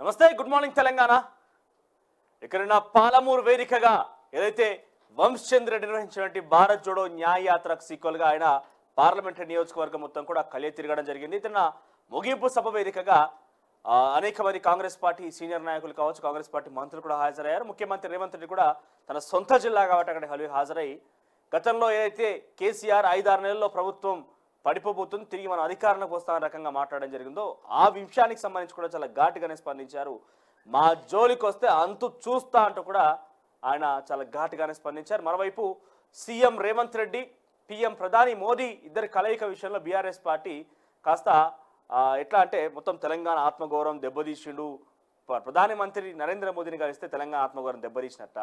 నమస్తే, good morning Telangana. ఇక్కడ పాలమూరు వేదికగా ఏదైతే వంశచంద్ర రెడ్డి నిర్వహించినటువంటి భారత్ జోడో న్యాయ యాత్రకు సీక్వెల్గా ఆయన పార్లమెంటరీ నియోజకవర్గం మొత్తం కూడా కలియ తిరగడం జరిగింది. తన ముగింపు సభ వేదికగా అనేక మంది కాంగ్రెస్ పార్టీ సీనియర్ నాయకులు కావచ్చు, కాంగ్రెస్ పార్టీ మంత్రులు కూడా హాజరయ్యారు. ముఖ్యమంత్రి రేవంత్ రెడ్డి కూడా తన సొంత జిల్లా కాబట్టి అక్కడ హాజరై గతంలో ఏదైతే కేసీఆర్ 5-6 నెలల్లో ప్రభుత్వం పడిపోబోతుంది, తిరిగి మనం అధికారంలోకి వస్తామన్న రకంగా మాట్లాడడం జరిగిందో ఆ విషయానికి సంబంధించి కూడా చాలా ఘాటుగానే స్పందించారు. మా జోలికి వస్తే అంతు చూస్తా అంటూ కూడా ఆయన చాలా ఘాటుగానే స్పందించారు. మరోవైపు సీఎం రేవంత్ రెడ్డి, పీఎం ప్రధాని మోదీ ఇద్దరి కలయిక విషయంలో బీఆర్ఎస్ పార్టీ కాస్త ఎట్లా అంటే మొత్తం తెలంగాణ ఆత్మగౌరవం దెబ్బతీసిండు, ప్రధానమంత్రి నరేంద్ర మోదీని కలిస్తే తెలంగాణ ఆత్మగౌరవం దెబ్బతీసినట్ట.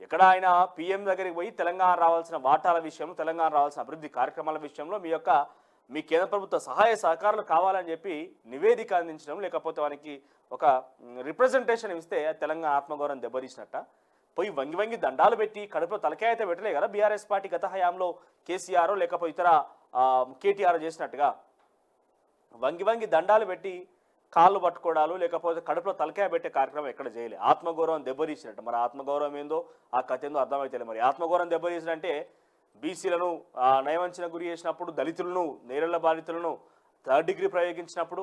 ఎక్కడ ఆయన పీఎం దగ్గరికి పోయి తెలంగాణ రావాల్సిన వాటాల విషయంలో, తెలంగాణ రావాల్సిన అభివృద్ధి కార్యక్రమాల విషయంలో మీ కేంద్ర ప్రభుత్వ సహాయ సహకారాలు కావాలని చెప్పి నివేదిక అందించడం, లేకపోతే వారికి ఒక రిప్రజెంటేషన్ ఇస్తే తెలంగాణ ఆత్మగౌరవం దెబ్బతీసినట్ట. పోయి వంగి దండాలు పెట్టి కడుపులో తలకాయ అయితే పెట్టలే కదా బీఆర్ఎస్ పార్టీ గత హయాంలో కేసీఆర్ లేకపోతే ఇతర కేటీఆర్ చేసినట్టుగా. వంగి దండాలు పెట్టి కాళ్ళు పట్టుకోవడాలు, లేకపోతే కడుపులో తలకాయ పెట్టే కార్యక్రమం ఎక్కడ చేయలే. ఆత్మగౌరవం దెబ్బతీసినట్టు. మరి ఆత్మగౌరవం ఏందో ఆ కథ ఏందో అర్థమైతే. మరి ఆత్మగౌరవం దెబ్బతీసినంటే బీసీలను నయవంచన గురి చేసినప్పుడు, దళితులను, నేరళ్ల బాధితులను 3rd డిగ్రీ ప్రయోగించినప్పుడు,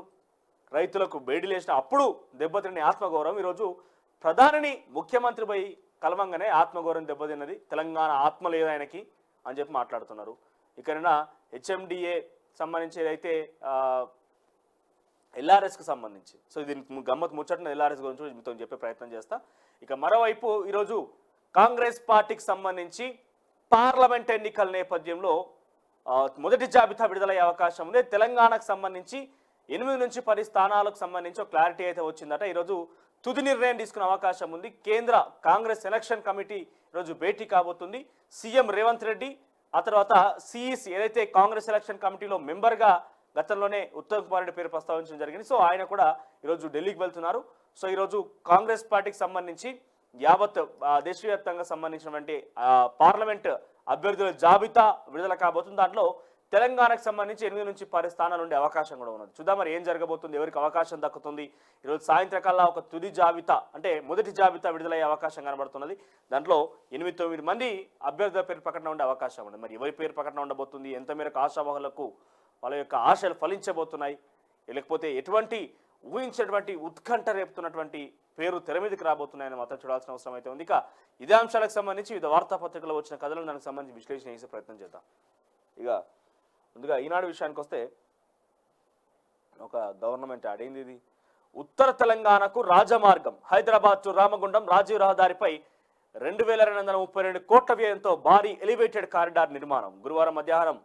రైతులకు బేడీలు వేసిన అప్పుడు దెబ్బతిని ఆత్మగౌరవం ఈరోజు ప్రధానిని ముఖ్యమంత్రి పోయి కలవంగానే ఆత్మగౌరవం దెబ్బతిన్నది, తెలంగాణ ఆత్మ లేదు ఆయనకి అని చెప్పి మాట్లాడుతున్నారు. ఇక్కడ హెచ్ఎండిఏ సంబంధించి ఏదైతే ఎల్ఆర్ఎస్కి సంబంధించి, సో ఇది గమ్మత్ ముచ్చట్న ఎల్ఆర్ఎస్ గురించి మీతో చెప్పే ప్రయత్నం చేస్తా. ఇక మరోవైపు ఈరోజు కాంగ్రెస్ పార్టీకి సంబంధించి పార్లమెంట్ ఎన్నికల నేపథ్యంలో మొదటి జాబితా విడుదలయ్యే అవకాశం ఉంది. తెలంగాణకు సంబంధించి 8 నుంచి 10 స్థానాలకు సంబంధించి ఒక క్లారిటీ అయితే వచ్చిందట. ఈరోజు తుది నిర్ణయం తీసుకునే అవకాశం ఉంది. కేంద్ర కాంగ్రెస్ ఎలక్షన్ కమిటీ ఈరోజు భేటీ కాబోతుంది. సీఎం రేవంత్ రెడ్డి, ఆ తర్వాత సిఈసి ఏదైతే కాంగ్రెస్ ఎలక్షన్ కమిటీలో మెంబర్గా గతంలోనే ఉత్తమ్ కుమార్ రెడ్డి పేరు ప్రస్తావించడం జరిగింది. సో ఆయన కూడా ఈరోజు ఢిల్లీకి వెళ్తున్నారు. సో ఈరోజు కాంగ్రెస్ పార్టీకి సంబంధించి యావత్ దేశవ్యాప్తంగా సంబంధించినటువంటి పార్లమెంట్ అభ్యర్థుల జాబితా విడుదల కాబోతుంది. దాంట్లో తెలంగాణకు సంబంధించి 8 నుంచి 10 స్థానాలు ఉండే అవకాశం కూడా ఉన్నది. చూద్దాం మరి ఏం జరగబోతుంది, ఎవరికి అవకాశం దక్కుతుంది. ఈరోజు సాయంత్రకల్లా ఒక తుది జాబితా అంటే మొదటి జాబితా విడుదలయ్యే అవకాశం కనబడుతున్నది. దాంట్లో 8-9 మంది అభ్యర్థుల పేరు ప్రకటన ఉండే అవకాశం ఉంది. మరి ఎవరి పేరు ప్రకటన ఉండబోతుంది, ఎంత మేరకు ఆశావాహులకు వాళ్ళ యొక్క ఆశలు ఫలించబోతున్నాయి, లేకపోతే ఎటువంటి ఊహించినటువంటి ఉత్కంఠ రేపుతున్నటువంటి పేరు తెర మీదకి రాబోతున్నాయని మాత్రం చూడాల్సిన అవసరం అయితే ఉంది. ఇక ఇదే అంశాలకు సంబంధించి వివిధ వార్తాపత్రికల్లో వచ్చిన కథలను దానికి సంబంధించి విశ్లేషణ చేసే ప్రయత్నం చేద్దాం. ఇక ముందుగా ఈనాడు విషయానికి వస్తే ఒక గవర్నమెంట్ అడిగింది. ఇది ఉత్తర తెలంగాణకు రాజమార్గం, హైదరాబాద్ టు రామగుండం రాజీవ్ రహదారిపై 2232 కోట్ల వ్యయంతో భారీ ఎలివేటెడ్ కారిడార్ నిర్మాణం. గురువారం మధ్యాహ్నం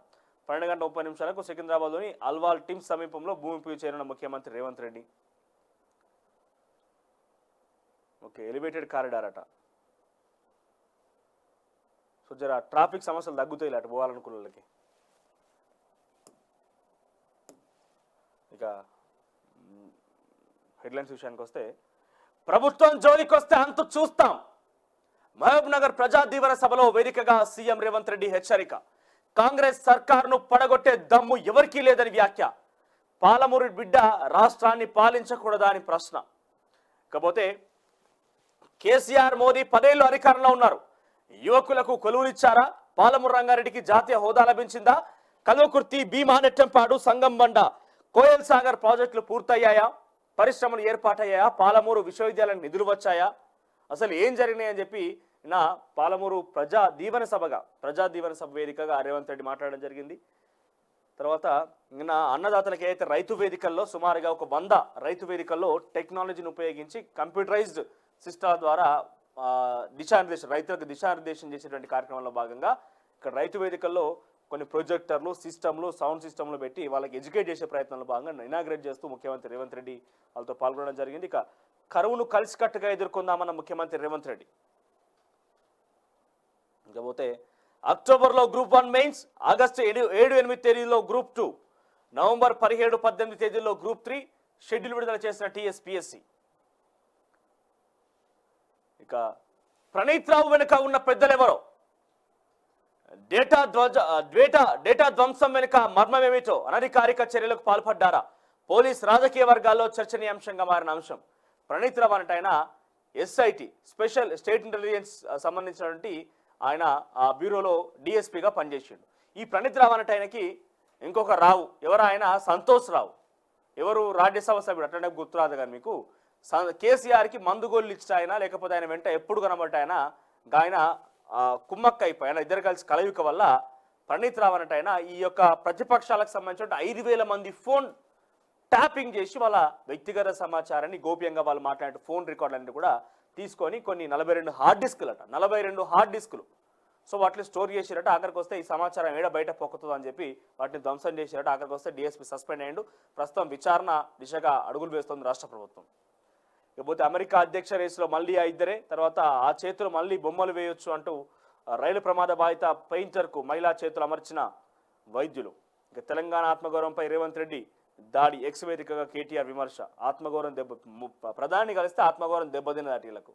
12:30 సికింద్రాబాద్లోని అల్వాల్ టీమ్స్ సమీపంలో భూమి పూజ చేయనున్న ముఖ్యమంత్రి Revanth Reddy. Okay, elevated corridor అట. సో జర ట్రాఫిక్ సమస్యలు తగ్గుతాయి అటు పోవాలనుకున్న వాళ్ళకి. ఇక హెడ్లైన్స్ విషయానికి వస్తే, ప్రభుత్వం జోలికి వస్తే అంతు చూస్తాం. మహబూబ్ నగర్ ప్రజా దీవెన సభలో వేదికగా సీఎం రేవంత్ రెడ్డి హెచ్చరిక. కాంగ్రెస్ సర్కారును పడగొట్టే దమ్ము ఎవరికీ లేదని వ్యాఖ్య. పాలమూరు బిడ్డ రాష్ట్రాన్ని పాలించకూడదా అని ప్రశ్న. ఇకపోతే కేసీఆర్, మోదీ 10 ఏళ్ళు అధికారంలో ఉన్నారు, యువకులకు కొలువులిచ్చారా? పాలమూరు రంగారెడ్డికి జాతీయ హోదా లభించిందా? కల్వకుర్తి, భీమా, నెట్టంపాడు, సంగంబండ, కోయల్ సాగర్ ప్రాజెక్టులు పూర్తయ్యాయా? పరిశ్రమలు ఏర్పాటయ్యాయా? పాలమూరు విశ్వవిద్యాలయం నిధులు వచ్చాయా? అసలు ఏం జరిగినాయని చెప్పి నా పాలమూరు ప్రజా దీవెన సభ వేదికగా రేవంత్ రెడ్డి మాట్లాడడం జరిగింది. తర్వాత నిన్న అన్నదాతలకు ఏదైతే రైతు వేదికల్లో సుమారుగా ఒక 100 రైతు వేదికల్లో టెక్నాలజీని ఉపయోగించి కంప్యూటరైజ్డ్ సిస్టమ్ ద్వారా రైతులకు దిశానిర్దేశం చేసేటువంటి కార్యక్రమంలో భాగంగా ఇక్కడ రైతు వేదికల్లో కొన్ని ప్రొజెక్టర్లు, సిస్టమ్లు, సౌండ్ సిస్టమ్లు పెట్టి వాళ్ళకి ఎడ్యుకేట్ చేసే ప్రయత్నంలో భాగంగా ఇనాగ్రేట్ చేస్తూ ముఖ్యమంత్రి రేవంత్ రెడ్డి వాళ్ళతో పాల్గొనడం జరిగింది. ఇక కరువును కలిసికట్టుగా ఎదుర్కొందామన్న ముఖ్యమంత్రి రేవంత్ రెడ్డి. ఇకపోతే అక్టోబర్లో గ్రూప్ 1 మెయిన్స్, ఆగస్టు 7-8 తేదీల్లో గ్రూప్ 2, నవంబర్ 17-18 తేదీల్లో గ్రూప్ 3 షెడ్యూల్ విడుదల చేసిన టీఎస్పీఎస్సీ. ఇక ప్రణీత్ రావు వెనుక ఉన్న పెద్దలెవరో, డేటా ధ్వంసం వెనుక మర్మమేమిటో, అనధికారిక చర్యలకు పాల్పడ్డారా? పోలీస్ రాజకీయ వర్గాల్లో చర్చనీయాంశంగా మారిన అంశం. ప్రణీత్ రావు అంటే ఆయన ఎస్ఐటి స్పెషల్ స్టేట్ ఇంటెలిజెన్స్ సంబంధించినటువంటి ఆయన ఆ బ్యూరోలో డిఎస్పీగా పనిచేసిండు. ఈ ప్రణీత్ రావు అంటే ఆయనకి ఇంకొక రావు, ఎవరు ఆయన సంతోష్ రావు, ఎవరు రాజ్యసభ సభ్యుడు, అట్లనే గుర్తురాదు కానీ మీకు, కేసీఆర్కి మందుగోళ్ళు ఇచ్చిన ఆయన, లేకపోతే ఆయన వెంట ఎప్పుడు కనబడ్డ ఆయన కుమ్మక్క అయిపోయి ఆయన ఇద్దరు కలిసి కలయిక వల్ల ప్రణీత్ రావు అంటే ఆయన ఈ యొక్క ప్రతిపక్షాలకు సంబంధించిన 5,000 మంది ఫోన్ ట్యాపింగ్ చేసి వాళ్ళ వ్యక్తిగత సమాచారాన్ని గోప్యంగా వాళ్ళు మాట్లాడే ఫోన్ రికార్డులన్నీ కూడా తీసుకొని కొన్ని 42 హార్డ్ డిస్కులు 42 హార్డ్ డిస్కులు, సో వాటిని స్టోర్ చేసిరట. ఆఖరికి వస్తే ఈ సమాచారం ఏడ బయట పొక్కుతుంది అని చెప్పి వాటిని ధ్వంసం చేసిరట. ఆఖరికి వస్తే డిఎస్పీ సస్పెండ్ అయ్యిండు. ప్రస్తుతం విచారణ దిశగా అడుగులు వేస్తుంది రాష్ట్ర ప్రభుత్వం. ఇకపోతే అమెరికా అధ్యక్ష రేసులో మళ్ళీ ఆ ఇద్దరే, తర్వాత ఆ చేతులు మళ్ళీ బొమ్మలు వేయొచ్చు అంటూ రైలు ప్రమాద బాధిత పెయింటర్కు మహిళా చేతులు అమర్చిన వైద్యులు. ఇక తెలంగాణ ఆత్మగౌరవంపై రేవంత్ రెడ్డి దాడి, ఎక్స్ వేదికగా కేటీఆర్ విమర్శ. ఆత్మగౌరవం ప్రధాని కలిస్తే ఆత్మగౌరవం దెబ్బతిన్నది వీళ్ళకు.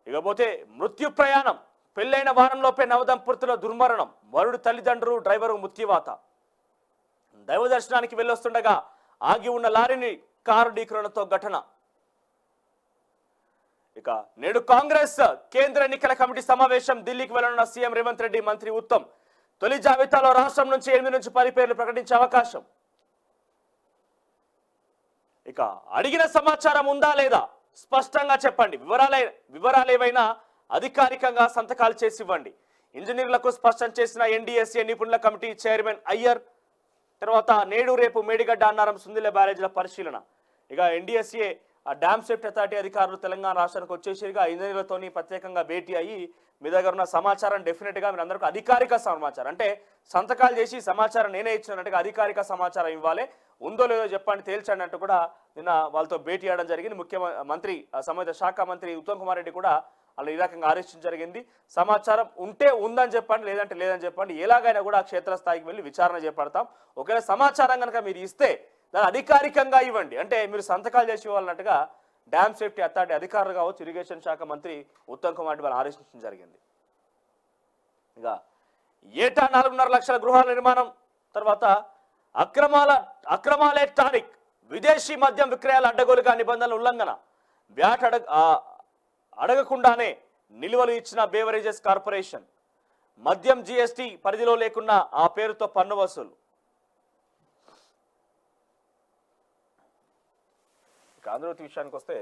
ఇకపోతే మృత్యు ప్రయాణం, పెళ్లైన వారంలోపే నవదంపతుల దుర్మరణం, వరుడు తల్లిదండ్రులు డ్రైవరు మృత్యువాత. దైవ దర్శనానికి వెళ్ళొస్తుండగా ఆగి ఉన్న లారీని కారు ఢీకొనడంతో ఘటన. ఇక నేడు కాంగ్రెస్ కేంద్ర ఎన్నికల కమిటీ సమావేశం, ఢిల్లీకి వెళ్లనున్న సీఎం రేవంత్ రెడ్డి, మంత్రి ఉత్తమ్. తొలి జాబితాలో రాష్ట్రం నుంచి 8 నుంచి 10 పేర్లు ప్రకటించే అవకాశం. ఇక అడిగిన సమాచారం ఉందా లేదా స్పష్టంగా చెప్పండి, వివరాలు ఏవైనా అధికారికంగా సంతకాలు చేసి ఇవ్వండి. ఇంజనీర్లకు స్పష్టం చేసిన ఎన్డీఎస్ఏ నిపుణుల కమిటీ చైర్మన్ అయ్యర్. తర్వాత నేడు రేపు మేడిగడ్డ అన్నారం సుందిల బ్యారేజ్ల పరిశీలన. ఇక ఎన్డీఎస్ఏ డ్యామ్ సేఫ్టీ అథారిటీ అధికారులు తెలంగాణ రాష్ట్రానికి వచ్చేసిగా ఇంజనీర్లతోని ప్రత్యేకంగా భేటీ అయ్యి మీ దగ్గర ఉన్న సమాచారం డెఫినెట్గా మీరు అందరికీ అధికారిక సమాచారం, అంటే సంతకాలు చేసి సమాచారం నేనే ఇచ్చినట్టుగా అధికారిక సమాచారం ఇవ్వాలి, ఉందో లేదో చెప్పండి తేల్చండి అంటూ కూడా నిన్న వాళ్ళతో భేటీ చేయడం జరిగింది. ముఖ్యమంత్రి సంబంధిత శాఖ మంత్రి ఉత్తమ్ కుమార్ రెడ్డి కూడా వాళ్ళు ఈ రకంగా ఆదేశించడం జరిగింది. సమాచారం ఉంటే ఉందని చెప్పండి, లేదంటే లేదని చెప్పండి, ఎలాగైనా కూడా క్షేత్రస్థాయికి వెళ్ళి విచారణ చేపడతాం. ఒకవేళ సమాచారం కనుక మీరు ఇస్తే దాన్ని అధికారికంగా ఇవ్వండి, అంటే మీరు సంతకాలు చేసి ఇవ్వాలన్నట్టుగా డ్యామ్ సేఫ్టీ అథారిటీ అధికారులు కావచ్చు, ఇరిగేషన్ శాఖ మంత్రి ఉత్తమ్ కుమార్ రెడ్డి వాళ్ళు ఆదేశించడం జరిగింది. ఇక ఏటా 4.5 లక్షల గృహాల నిర్మాణం, తర్వాత అక్రమాలే టానిక్, విదేశీ మద్యం విక్రయాల అడ్డగోలుగా నిబంధనల ఉల్లంఘన, వ్యాట్ అడగకుండానే నిల్వలు ఇచ్చిన బేవరేజెస్ కార్పొరేషన్, మద్యం జీఎస్టీ పరిధిలో లేకున్నా ఆ పేరుతో పన్ను వసూలు. ఇక ఆంధ్రజ్యోతి విషయానికి వస్తే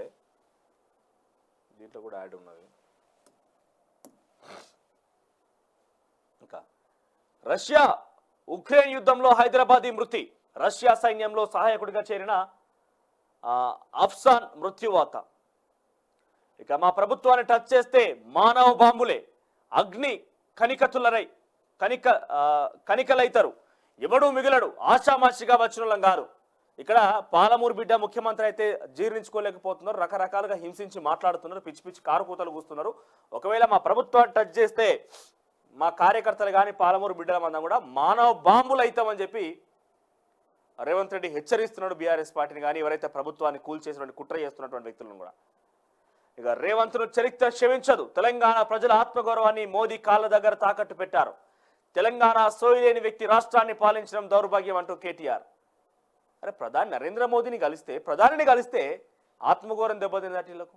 దీంట్లో కూడా యాడ్ ఉన్నది. ఇంకా రష్యా ఉక్రెయిన్ యుద్ధంలో హైదరాబాదీ మృతి, రష్యా సైన్యంలో సహాయకుడిగా చేరిన అఫ్సాన్ మృత్యువాత. ఇక మా ప్రభుత్వాన్ని టచ్ చేస్తే మానవ బాంబులే, అగ్ని కనికలైతారు, ఎవడూ మిగిలడు, ఆశామాషిగా వచ్చిన గారు. ఇక్కడ పాలమూరు బిడ్డ ముఖ్యమంత్రి అయితే జీర్ణించుకోలేకపోతున్నారు, రకరకాలుగా హింసించి మాట్లాడుతున్నారు, పిచ్చి పిచ్చి కారు కూతలు కూస్తున్నారు. ఒకవేళ మా ప్రభుత్వాన్ని టచ్ చేస్తే మా కార్యకర్తలు కానీ పాలమూరు బిడ్డల మందం కూడా మానవ బాంబులు అవుతామని చెప్పి రేవంత్ రెడ్డి హెచ్చరిస్తున్నాడు బీఆర్ఎస్ పార్టీని కానీ ఎవరైతే ప్రభుత్వాన్ని కూల్చేసినటువంటి కుట్ర చేస్తున్నటువంటి వ్యక్తులను కూడా. ఇక రేవంత్ను చరిత్ర క్షమించదు, తెలంగాణ ప్రజల ఆత్మగౌరవాన్ని మోదీ కాళ్ళ దగ్గర తాకట్టు పెట్టారు. తెలంగాణ సోయిలేని వ్యక్తి రాష్ట్రాన్ని పాలించడం దౌర్భాగ్యం అంటూ కేటీఆర్. అరే ప్రధాని నరేంద్ర మోదీని కలిస్తే ఆత్మగౌరవం దెబ్బతిందట వీళ్ళకు.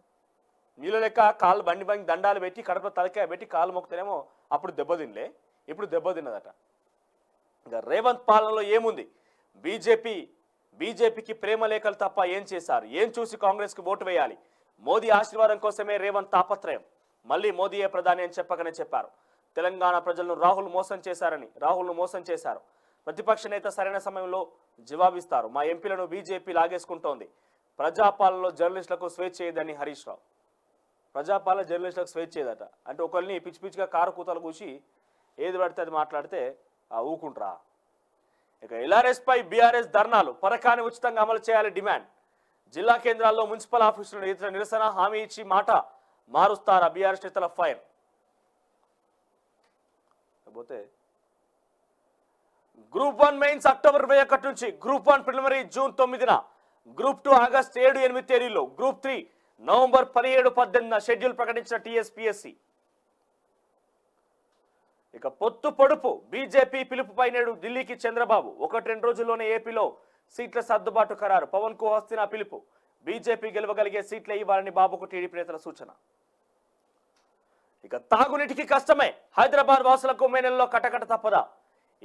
వీళ్ళ లెక్క కాళ్ళు బండి దండాలు పెట్టి కడప తలకాయ పెట్టి కాళ్ళు మొక్కుతేనేమో అప్పుడు దెబ్బతినలే, ఇప్పుడు దెబ్బతిన్నదట. ఇక రేవంత్ పాలనలో ఏముంది, బీజేపీకి ప్రేమ లేఖలు తప్ప ఏం చేశారు, ఏం చూసి కాంగ్రెస్కి ఓటు వేయాలి, మోదీ ఆశీర్వాదం కోసమే రేవంత్ తాపత్రయం, మళ్ళీ మోదీయే ప్రధాని అని చెప్పకనే చెప్పారు. తెలంగాణ ప్రజలను రాహుల్ను మోసం చేశారు. ప్రతిపక్ష నేత సరైన సమయంలో జవాబిస్తారు. మా ఎంపీలను బీజేపీ లాగేసుకుంటోంది. ప్రజాపాలనలో జర్నలిస్టులకు స్వేచ్ఛ చేయదని హరీష్ రావు. ప్రజాపాలన జర్నలిస్టులకు స్వేచ్ఛ చేయదట, అంటే ఒకరిని పిచ్చి పిచ్చిగా కారు కూతలు కూసి ఏది పడితే అది మాట్లాడితే ఊకుంట్రా. ఇక ఎల్ఆర్ఎస్ పై బీఆర్ఎస్ ధర్నాలు, పథకాన్ని ఉచితంగా అమలు చేయాలి డిమాండ్. జిల్లా కేంద్రాల్లో మున్సిపల్ ఆఫీసులు నిరసన హామీ ఇచ్చి మాట మారుస్తారా బీఆర్ఎస్ నేతల ఫైర్. పోతే గ్రూప్ 1 మెయిన్స్ అక్టోబర్ 21 నుంచి, గ్రూప్ 1 ప్రిలిమినరీ జూన్ 9న, గ్రూప్ 2 ఆగస్టు 7-8 తేదీల్లో, గ్రూప్ 3 నవంబర్ 17-18 షెడ్యూల్ ప్రకటించిన టీఎస్పీఎస్సీ. ఇక పొడుపు బీజేపీ పిలుపుపై నేడు ఢిల్లీకి చంద్రబాబు. 1-2 రోజుల్లోనే ఏపీలో సీట్ల సర్దుబాటు ఖరారు. పవన్ కు హస్తిన పిలుపు. బీజేపీ గెలవగలిగే సీట్లే ఇవ్వాలని బాబుకు టీడీపీ నేతల సూచన. ఇక తాగునీటికి కష్టమే, హైదరాబాద్ వాసులకు మే నెలలో కటకట తప్పదా?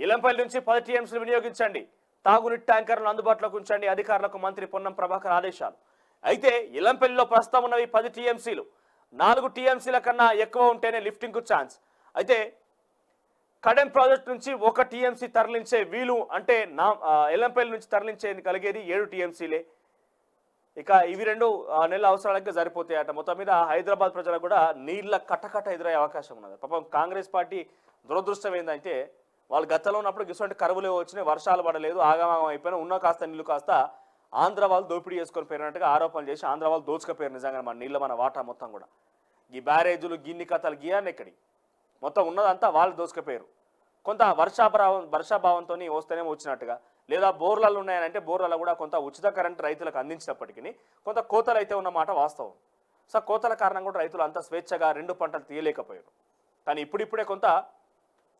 ఇలంపల్లి నుంచి 10 టీఎంసీలు వినియోగించండి, తాగునీటి ట్యాంకర్లను అందుబాటులోకి ఉంచండి, అధికారులకు మంత్రి పొన్నం ప్రభాకర్ ఆదేశాలు. అయితే ఇలంపల్లిలో ప్రస్తుతం ఉన్నవి 10 టీఎంసీలు. 4 టీఎంసీల కన్నా ఎక్కువ ఉంటేనే లిఫ్టింగ్ కు ఛాన్స్. అయితే కడెం ప్రాజెక్టు నుంచి 1 టీఎంసీ తరలించే వీలు, అంటే ఎల్లంపల్లి నుంచి తరలించే కలిగేది 7 టీఎంసీలే. ఇక ఇవి 2 నెలల అవసరాలకి సరిపోతాయట. మొత్తం మీద హైదరాబాద్ ప్రజలకు కూడా నీళ్ల కటకట ఎదురయ్యే అవకాశం ఉన్నది. పాపం కాంగ్రెస్ పార్టీ దురదృష్టం ఏంటంటే వాళ్ళు గతంలో ఉన్నప్పుడు ఇటువంటి కరువులు వచ్చినాయి, వర్షాలు పడలేదు, ఆగమాగం అయిపోయినా ఉన్న కాస్త నీళ్లు కాస్త ఆంధ్ర వాళ్ళు దోపిడీ చేసుకొని పోయినట్టుగా ఆరోపణలు చేసి ఆంధ్ర వాళ్ళు దోచుకపోయారు. నిజంగా మన నీళ్ళ మన వాటా మొత్తం కూడా ఈ బ్యారేజీలు గిన్ని కథలు గీయాన్ని ఎక్కడి మొత్తం ఉన్నదంతా వాళ్ళు దోచుకపోయారు. కొంత వర్షాభావంతో వస్తేనేమో వచ్చినట్టుగా, లేదా బోర్లలో ఉన్నాయనంటే బోర్లలో కూడా కొంత ఉచిత కరెంట్ రైతులకు అందించినప్పటికీ కొంత కోతలు అయితే ఉన్నమాట వాస్తవం. సో కోతల కారణం కూడా రైతులు అంత స్వేచ్ఛగా 2 పంటలు తీయలేకపోయారు. కానీ ఇప్పుడిప్పుడే కొంత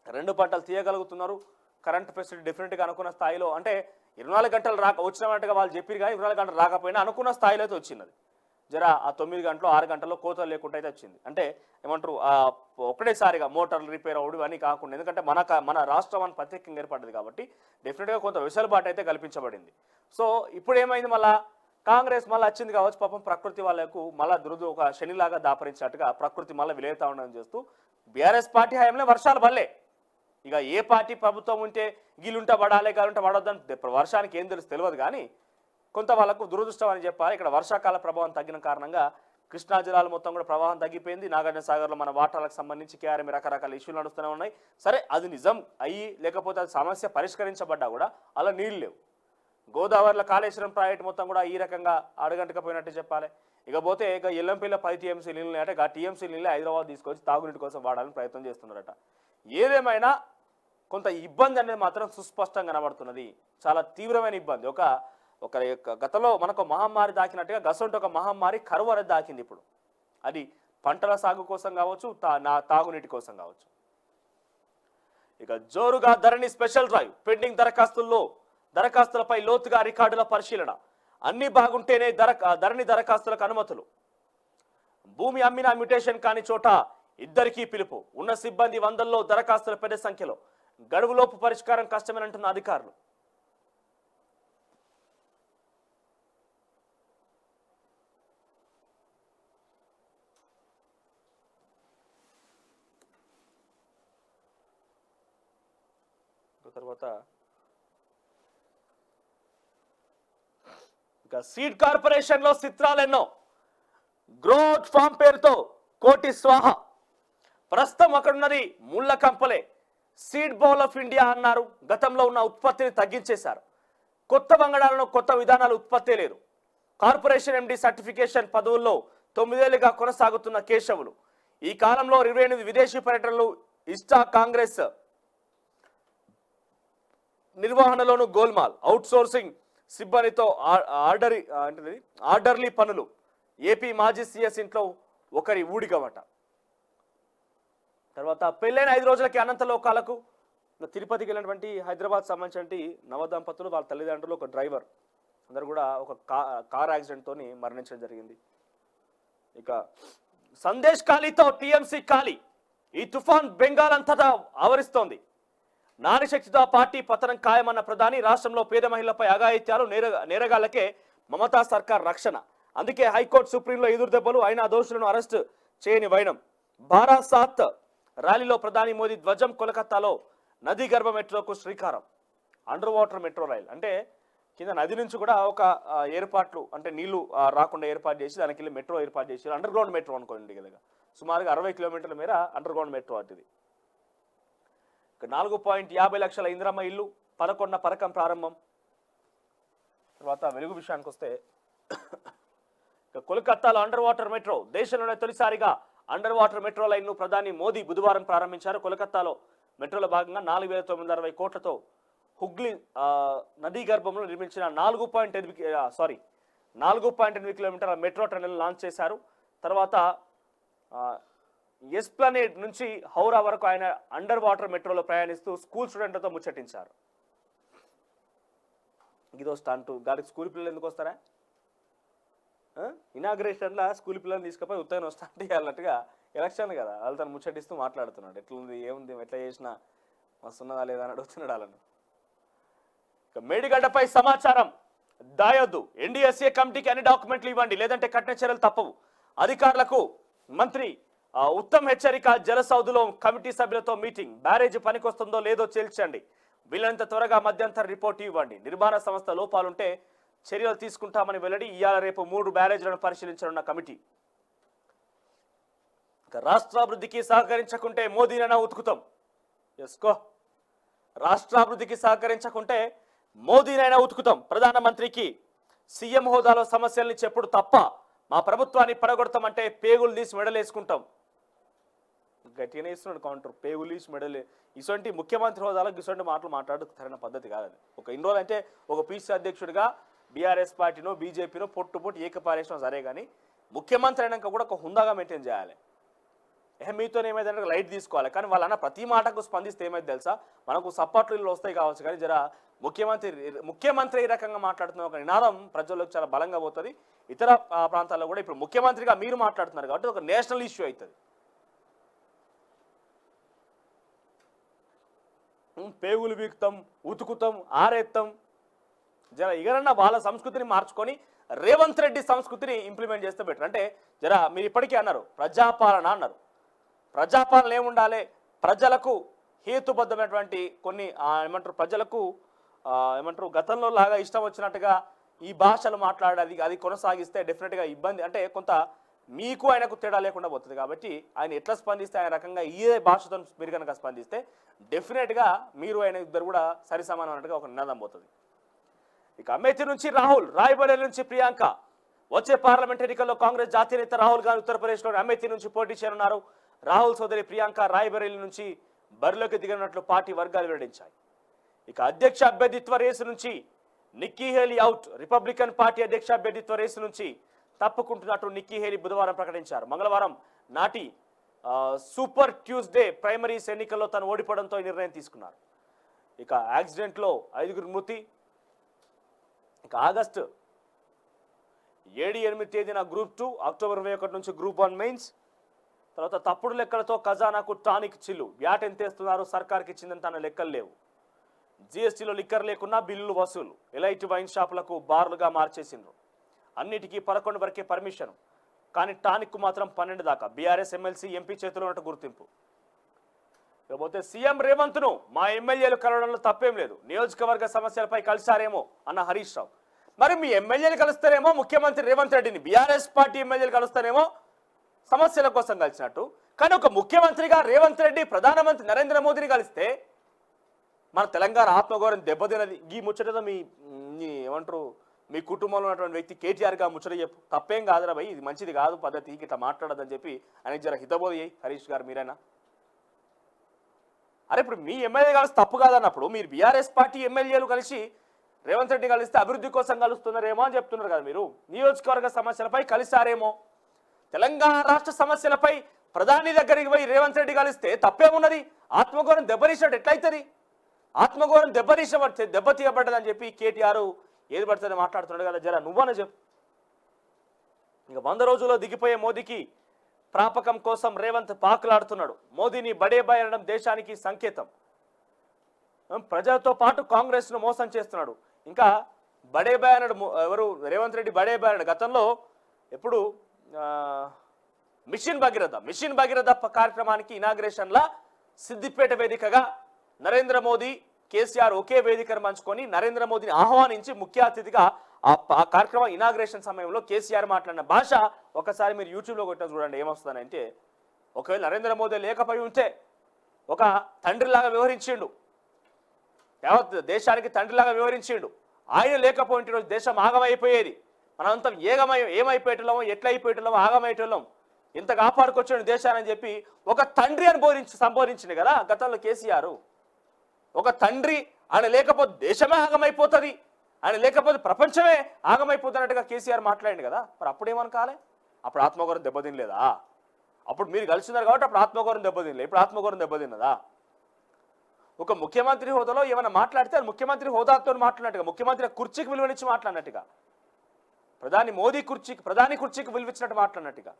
2 పంటలు తీయగలుగుతున్నారు. కరెంట్ ఫెసిలిటీ డెఫినెట్గా అనుకున్న స్థాయిలో, అంటే 24 గంటలు వచ్చినట్టుగా వాళ్ళు చెప్పారు కానీ 24 గంటలు రాకపోయినా అనుకున్న స్థాయిలో అయితే వచ్చినది. జరా ఆ 9 గంటలు 6 గంటల్లో కోతలు లేకుండా అయితే వచ్చింది. అంటే ఏమంటారు ఒకటేసారిగా మోటార్లు రిపేర్ అవ్వడం అని కాకుండా, ఎందుకంటే మన రాష్ట్రం అని ప్రత్యేకంగా ఏర్పడ్డది కాబట్టి డెఫినెట్గా కొంత వెసులుబాటు అయితే కల్పించబడింది. సో ఇప్పుడు ఏమైంది, మళ్ళా కాంగ్రెస్ మళ్ళీ వచ్చింది కావచ్చు. పాపం ప్రకృతి వాళ్ళకు మళ్ళీ ఒక శనిలాగా దాపరించినట్టుగా ప్రకృతి మళ్ళీ విలేతా ఉండడం చేస్తూ బీఆర్ఎస్ పార్టీ హయాంలో వర్షాలు పడలే. ఇక ఏ పార్టీ ప్రభుత్వం ఉంటే గీలుంటా పడాలి గాలుంటా పడొద్దని వర్షానికి ఏం తెలియదు కానీ కొంత వాళ్ళకు దురదృష్టం అని చెప్పాలి. ఇక్కడ వర్షాకాల ప్రభావం తగ్గిన కారణంగా కృష్ణా జిల్లాలో మొత్తం కూడా ప్రవాహం తగ్గిపోయింది. నాగార్జున సాగర్లో మన వాటాలకు సంబంధించి కేఆర్ఎం రకరకాల ఇష్యూలు నడుస్తూనే ఉన్నాయి. సరే అది నిజం అయ్యి లేకపోతే అది సమస్య పరిష్కరించబడ్డా కూడా అలా నీళ్ళు లేవు. గోదావరిలో కాళేశ్వరం ప్రాజెక్టు మొత్తం కూడా ఈ రకంగా అడగంటకపోయినట్టు చెప్పాలి. ఇకపోతే ఇక ఎల్లంపల్లిలో 10 టీఎంసీ నీళ్ళు అంటే ఆ టీఎంసీ నీళ్ళు హైదరాబాద్ తీసుకొచ్చి తాగునీటి కోసం వాడాలని ప్రయత్నం చేస్తున్నారట. ఏదేమైనా కొంత ఇబ్బంది అనేది మాత్రం సుస్పష్టంగా కనబడుతున్నది. చాలా తీవ్రమైన ఇబ్బంది. ఒక గతంలో మనకు మహమ్మారి దాకినట్టుగా గసంటే ఒక మహమ్మారి కరువు అనేది దాకింది. ఇప్పుడు అది పంటల సాగు కోసం కావచ్చు, తాగునీటి కోసం కావచ్చు. ఇక జోరుగా ధరణి స్పెషల్ డ్రైవ్, పెండింగ్ దరఖాస్తులపై లోతుగా రికార్డుల పరిశీలన, అన్ని బాగుంటేనే ధరణి దరఖాస్తులకు అనుమతులు. భూమి అమ్మినా మ్యుటేషన్ కాని చోట ఇద్దరికీ పిలుపు, ఉన్న సిబ్బంది 100లో, దరఖాస్తుల పెద్ద సంఖ్యలో, గడువులోపు పరిష్కారం కష్టమేనంటున్న అధికారులు. తర్వాత ఇక సీడ్ కార్పొరేషన్ లో చిత్రాలెన్నో, గ్రోత్ ఫామ్ పేరుతో కోటి స్వాహ. ప్రస్తుతం అక్కడున్నది ముళ్ళ కంపలే. సీడ్ బౌల్ ఆఫ్ ఇండియా అన్నారు. గతంలో ఉన్న ఉత్పత్తిని తగ్గించేశారు. కొత్త వంగడాలను కొత్త విధానాలు ఉత్పత్తి లేదు. కార్పొరేషన్ ఎండి సర్టిఫికేషన్ పదవుల్లో 9 ఏళ్లుగా కొనసాగుతున్న కేశవులు. ఈ కాలంలో 28 విదేశీ పర్యటనలు. ఇస్టా కాంగ్రెస్ నిర్వహణలోను గోల్మాల్. అవుట్ సోర్సింగ్ సిబ్బందితో ఆర్డర్లీ పనులు. ఏపీ మాజీ సీఎస్ ఇంట్లో ఒకరి ఊడిగమట. తర్వాత పెళ్ళైన 5 రోజులకి అనంత లోకాలకు తిరుపతికి వెళ్ళినటువంటి హైదరాబాద్ సంబంధించిన నవదంపతులు, వాళ్ళ తల్లిదండ్రులు, ఒక డ్రైవర్ అందరూ కూడా ఒక కార్ యాక్సిడెంట్తో మరణించడం జరిగింది. ఇక సందేశ్ ఖాళీతో టీఎంసీ ఖాళీ. ఈ తుఫాన్ బెంగాల్ అంతటా ఆవరిస్తోంది. నారీశక్తితో పార్టీ పతనం ఖాయమన్న ప్రధాని. రాష్ట్రంలో పేద మహిళలపై అఘాయిత్యాలు, నేరగాళ్లకే మమతా సర్కార్ రక్షణ. అందుకే హైకోర్టు సుప్రీంలో ఎదురు దెబ్బలు. అయినా దోషులను అరెస్టు చేయని వైనం. బారాసాత్ ర్యాలీలో ప్రధాని మోదీ ధ్వజం. కోలకత్తాలో నదీ గర్భ మెట్రోకు శ్రీకారం. అండర్ వాటర్ మెట్రో రైల్ అంటే కింద నది నుంచి కూడా ఒక ఏర్పాట్లు, అంటే నీళ్లు రాకుండా ఏర్పాటు చేసి దానికి వెళ్ళి మెట్రో ఏర్పాటు చేసి అండర్ గ్రౌండ్ మెట్రో అనుకోండి. కదా సుమారుగా 60 కిలోమీటర్ల మేర అండర్ గ్రౌండ్ మెట్రో అటుది. 4.50 లక్షల ఇందిరమ్మ ఇల్లు, 11వ పథకం ప్రారంభం. తర్వాత వెలుగు విషయానికి వస్తే కోల్కతాలో అండర్ వాటర్ మెట్రో. దేశంలోనే తొలిసారిగా అండర్ వాటర్ మెట్రో లైన్ను ప్రధాని మోదీ బుధవారం ప్రారంభించారు. కోల్కతాలో మెట్రోలో భాగంగా 4,960 కోట్లతో హుగ్లీ నదీ గర్భంలో నిర్మించిన 4.8 కిలోమీటర్ల మెట్రో టన్నెల్ లాంచ్ చేశారు. తర్వాత ఎస్ప్లనేడ్ నుంచి హౌరా వరకు ఆయన అండర్ వాటర్ మెట్రోలో ప్రయాణిస్తూ స్కూల్ స్టూడెంట్లతో ముచ్చటించారు. ఇదో స్టంటు. గారికి స్కూల్ పిల్లలు ఎందుకు వస్తారా? ఇనాగ్రేషన్లో స్కూల్ పిల్లల్ని తీసుకుపోయి ఉత్తరం వస్తా అంటే అన్నట్టుగా ఎలక్షన్ కదా వాళ్ళు తను ముచ్చటిస్తూ మాట్లాడుతున్నాడు. ఎట్లుంది ఏముంది ఎట్లా చేసినా మస్తున్నదా లేదా అని అడుగుతున్నాడు వాళ్ళను. ఇక మేడిగడ్డపై సమాచారం దాయొద్దు, ఎన్డీఎస్ఏ కమిటీకి అన్ని డాక్యుమెంట్లు ఇవ్వండి లేదంటే కఠిన చర్యలు తప్పవు. అధికారులకు మంత్రి ఉత్తమ్ హెచ్చరిక. జలసౌదులో కమిటీ సభ్యులతో మీటింగ్. బ్యారేజ్ పనికొస్తుందో లేదో తేల్చండి, వీళ్ళంత త్వరగా మధ్యంతర రిపోర్ట్ ఇవ్వండి. నిర్మాణ సంస్థ లోపాలుంటే చర్యలు తీసుకుంటామని వెల్లడి. ఇవాళ రేపు 3 బ్యారేజ్లను పరిశీలించనున్న కమిటీ. రాష్ట్రాభివృద్ధికి సహకరించకుంటే మోదీనైనా ఉతుకుతాం. ఎస్కో, రాష్ట్రాభివృద్ధికి సహకరించకుంటే మోదీనైనా ఉతుకుతాం. ప్రధానమంత్రికి సీఎం హోదాలో సమస్యల్ని చెప్పుడు తప్ప మా ప్రభుత్వాన్ని పడగొడతామంటే పేగులు తీసి మెడలేసుకుంటాం. గట్టిగానే ఇస్తున్నాడు కౌంటర్. పేగులు తీసి మెడలే ఇటువంటి ముఖ్యమంత్రి హోదాలో ఇటువంటి మాటలు మాట్లాడడం సరైన పద్ధతి కాదు. అది ఒక ఇన్ని రోజులు అంటే ఒక పీసీ అధ్యక్షుడిగా బీఆర్ఎస్ పార్టీనో బీజేపీనో పొట్టు ఏకపారేసిన సరే, కానీ ముఖ్యమంత్రి అయినాక కూడా ఒక హుందాగా మెయింటైన్ చేయాలి. మీతో ఏమైందంటే లైట్ తీసుకోవాలి. కానీ వాళ్ళన్న ప్రతి మాటకు స్పందిస్తే ఏమైంది తెలుసా, మనకు సపోర్ట్లు వస్తాయి కావచ్చు, కానీ జర ముఖ్యమంత్రి ఈ రకంగా మాట్లాడుతున్న ఒక నినాదం ప్రజల్లోకి చాలా బలంగా పోతుంది. ఇతర ప్రాంతాల్లో కూడా ఇప్పుడు ముఖ్యమంత్రిగా మీరు మాట్లాడుతున్నారు కాబట్టి ఒక నేషనల్ ఇష్యూ అవుతుంది. పేగులు వీక్తాం, ఉతుకుతాం, ఆరేత్తాం. జర ఇగరన్నా వాళ్ళ సంస్కృతిని మార్చుకొని రేవంత్ రెడ్డి సంస్కృతిని ఇంప్లిమెంట్ చేస్తే బెటర్. అంటే జర మీరు ఇప్పటికీ అన్నారు ప్రజాపాలన అన్నారు. ప్రజాపాలన ఏముండాలి, ప్రజలకు హేతుబద్ధమైనటువంటి కొన్ని ప్రజలకు గతంలో లాగా ఇష్టం వచ్చినట్టుగా ఈ భాషలు మాట్లాడాలి, అది కొనసాగిస్తే డెఫినెట్గా ఇబ్బంది, అంటే కొంత మీకు ఆయనకు తేడా లేకుండా పోతుంది. కాబట్టి ఆయన ఎట్లా స్పందిస్తే ఆయన రకంగా ఈ భాషతో మీరు కనుక స్పందిస్తే డెఫినెట్గా మీరు ఆయన ఇద్దరు కూడా సరి సమానం అన్నట్టుగా ఒక నినాదం పోతుంది. ఇక అమేథీ నుంచి రాహుల్, రాయ్బరేలీ నుంచి ప్రియాంక. వచ్చే పార్లమెంట్ ఎన్నికల్లో కాంగ్రెస్ జాతీయ నేత రాహుల్ గాంధీ ఉత్తరప్రదేశ్లోని అమేథీ నుంచి పోటీ చేయనున్నారు. రాహుల్ సోదరి ప్రియాంక రాయ్బరేలీ నుంచి బరిలోకి దిగనున్నట్లు పార్టీ వర్గాలు వెల్లడించాయి. ఇక అధ్యక్ష అభ్యర్థిత్వ రేసు నుంచి Nikki Haley out. Republican party అధ్యక్ష అభ్యర్థిత్వ రేసు నుంచి తప్పుకుంటున్నట్టు నిక్కీ హేలీ బుధవారం ప్రకటించారు. మంగళవారం నాటి సూపర్ ట్యూస్డే ప్రైమరీస్ ఎన్నికల్లో తను ఓడిపోవడంతో ఈ నిర్ణయం తీసుకున్నారు. ఇక యాక్సిడెంట్లో 5గురు మృతి. ఇక ఆగస్టు 7-8 తేదీన గ్రూప్ 2, అక్టోబర్ 21 నుంచి గ్రూప్ 1 మెయిన్స్. తర్వాత తప్పుడు లెక్కలతో ఖజానాకు టానిక్ చిల్లు. వ్యాట్ ఎంతేస్తున్నారు, సర్కార్కి ఇచ్చిందని తన లెక్కలు లేవు. జీఎస్టీలో లిక్కర్ లేకున్నా బిల్లులు వసూలు. ఎలైట్ వైన్ షాపులకు బార్లుగా మార్చేసిండ్రు. అన్నిటికీ 11 వరకే పర్మిషన్, కానీ టానిక్ మాత్రం 12 దాకా. బీఆర్ఎస్ ఎమ్మెల్సీ ఎంపీ చేతిలో ఉన్నట్టు గుర్తింపు. ఇకపోతే సీఎం రేవంత్ను మా ఎమ్మెల్యేలు కలవడంలో తప్పేం లేదు, నియోజకవర్గ సమస్యలపై కలిశారేమో అన్న హరీష్ రావు. మరి మీ ఎమ్మెల్యేలు కలుస్తారేమో ముఖ్యమంత్రి రేవంత్ రెడ్డిని, బీఆర్ఎస్ పార్టీ ఎమ్మెల్యేలు కలుస్తారేమో సమస్యల కోసం కలిసినట్టు. కానీ ఒక ముఖ్యమంత్రిగా రేవంత్ రెడ్డి ప్రధానమంత్రి నరేంద్ర మోదీని కలిస్తే మన తెలంగాణ ఆత్మగౌరవం దెబ్బతినది. ఈ ముచ్చటతో ఏమంటారు మీ కుటుంబంలో ఉన్నటువంటి వ్యక్తి కేటీఆర్గా ముచ్చట చెప్పు, తప్పేం కాదురా భయ్, ఇది మంచిది కాదు పద్ధతి, ఇట్లా మాట్లాడదని చెప్పి ఆయనకి జర హితబోధ చేయి హరీష్ గారు మీరైనా. అరే ఇప్పుడు మీ ఎమ్మెల్యే కలిసి తప్పు కాదన్నప్పుడు మీరు బీఆర్ఎస్ పార్టీ ఎమ్మెల్యేలు కలిసి రేవంత్ రెడ్డి కలిస్తే అభివృద్ధి కోసం కలుస్తున్నారేమో అని చెప్తున్నారు కదా మీరు. నియోజకవర్గ సమస్యలపై కలిసారేమో, తెలంగాణ రాష్ట్ర సమస్యలపై ప్రధాని దగ్గరికి పోయి రేవంత్ రెడ్డి కలిస్తే తప్పేమున్నది? ఆత్మగౌరవం దెబ్బతీసినట్టు ఎట్లయితుంది? ఆత్మగౌరవం దెబ్బతీయబడ్డదని చెప్పి కేటీఆర్ ఏది పడుతుంది మాట్లాడుతున్నాడు కదా, జర నువ్వన చెప్పు. ఇక 100 రోజుల్లో దిగిపోయే మోదీకి ప్రాపకం కోసం రేవంత్ పాకులాడుతున్నాడు. మోదీని బడేబాయ్ అనడం దేశానికి సంకేతం. ప్రజలతో పాటు కాంగ్రెస్ను మోసం చేస్తున్నాడు. ఇంకా బడేబాయ్ అన్నాడు ఎవరు, రేవంత్ రెడ్డి బడేబాయ్ అన్నాడు. గతంలో ఎప్పుడు మిషన్ భగీరథ కార్యక్రమానికి ఇనాగ్రేషన్లా సిద్దిపేట వేదికగా నరేంద్ర మోదీ కేసీఆర్ ఒకే వేదికను పంచుకొని నరేంద్ర మోదీని ఆహ్వానించి ముఖ్య అతిథిగా ఆ కార్యక్రమం ఇనాగ్రేషన్ సమయంలో కేసీఆర్ మాట్లాడిన భాష ఒకసారి మీరు యూట్యూబ్లో కొట్టిన చూడండి ఏమొస్తుందంటే, ఒకవేళ నరేంద్ర మోదీ లేకపోయి ఉంటే ఒక తండ్రిలాగా వ్యవహరించిండు, యావత్ దేశానికి తండ్రిలాగా వ్యవహరించిండు. ఆయన లేకపోయింటే రోజు దేశం ఆగమైపోయేది, మనంతా ఏమైపోయేటోళ్ళమో ఎట్లా అయిపోయేటోళ్ళమో ఆగమయ్యేటోళ్ళం, ఇంత కాపాడుకొచ్చాడు దేశాన్ని చెప్పి ఒక తండ్రి అని సంబోధించింది కదా గతంలో కేసీఆర్. ఒక తండ్రి ఆయన లేకపోతే దేశమే ఆగమైపోతుంది, ఆయన లేకపోతే ప్రపంచమే ఆగమైపోతున్నట్టుగా కేసీఆర్ మాట్లాడింది కదా. మరి అప్పుడేమనుకోవాలి? అప్పుడు ఆత్మగౌరవం దెబ్బతినలేదా? అప్పుడు మీరు కలిసినారు కాబట్టి అప్పుడు ఆత్మగౌరవం దెబ్బతినలేదు, ఇప్పుడు ఆత్మగౌరవం దెబ్బతిన్నదా? ఒక ముఖ్యమంత్రి హోదాలో ఏమైనా మాట్లాడితే అది ముఖ్యమంత్రి హోదాతో మాట్లాడినట్టుగా, ముఖ్యమంత్రి కుర్చీకి విలువనిచ్చి మాట్లాడినట్టుగా. ప్రధాని కుర్చీకి విలువిచ్చినట్టు మాట్లాడినట్టుగా.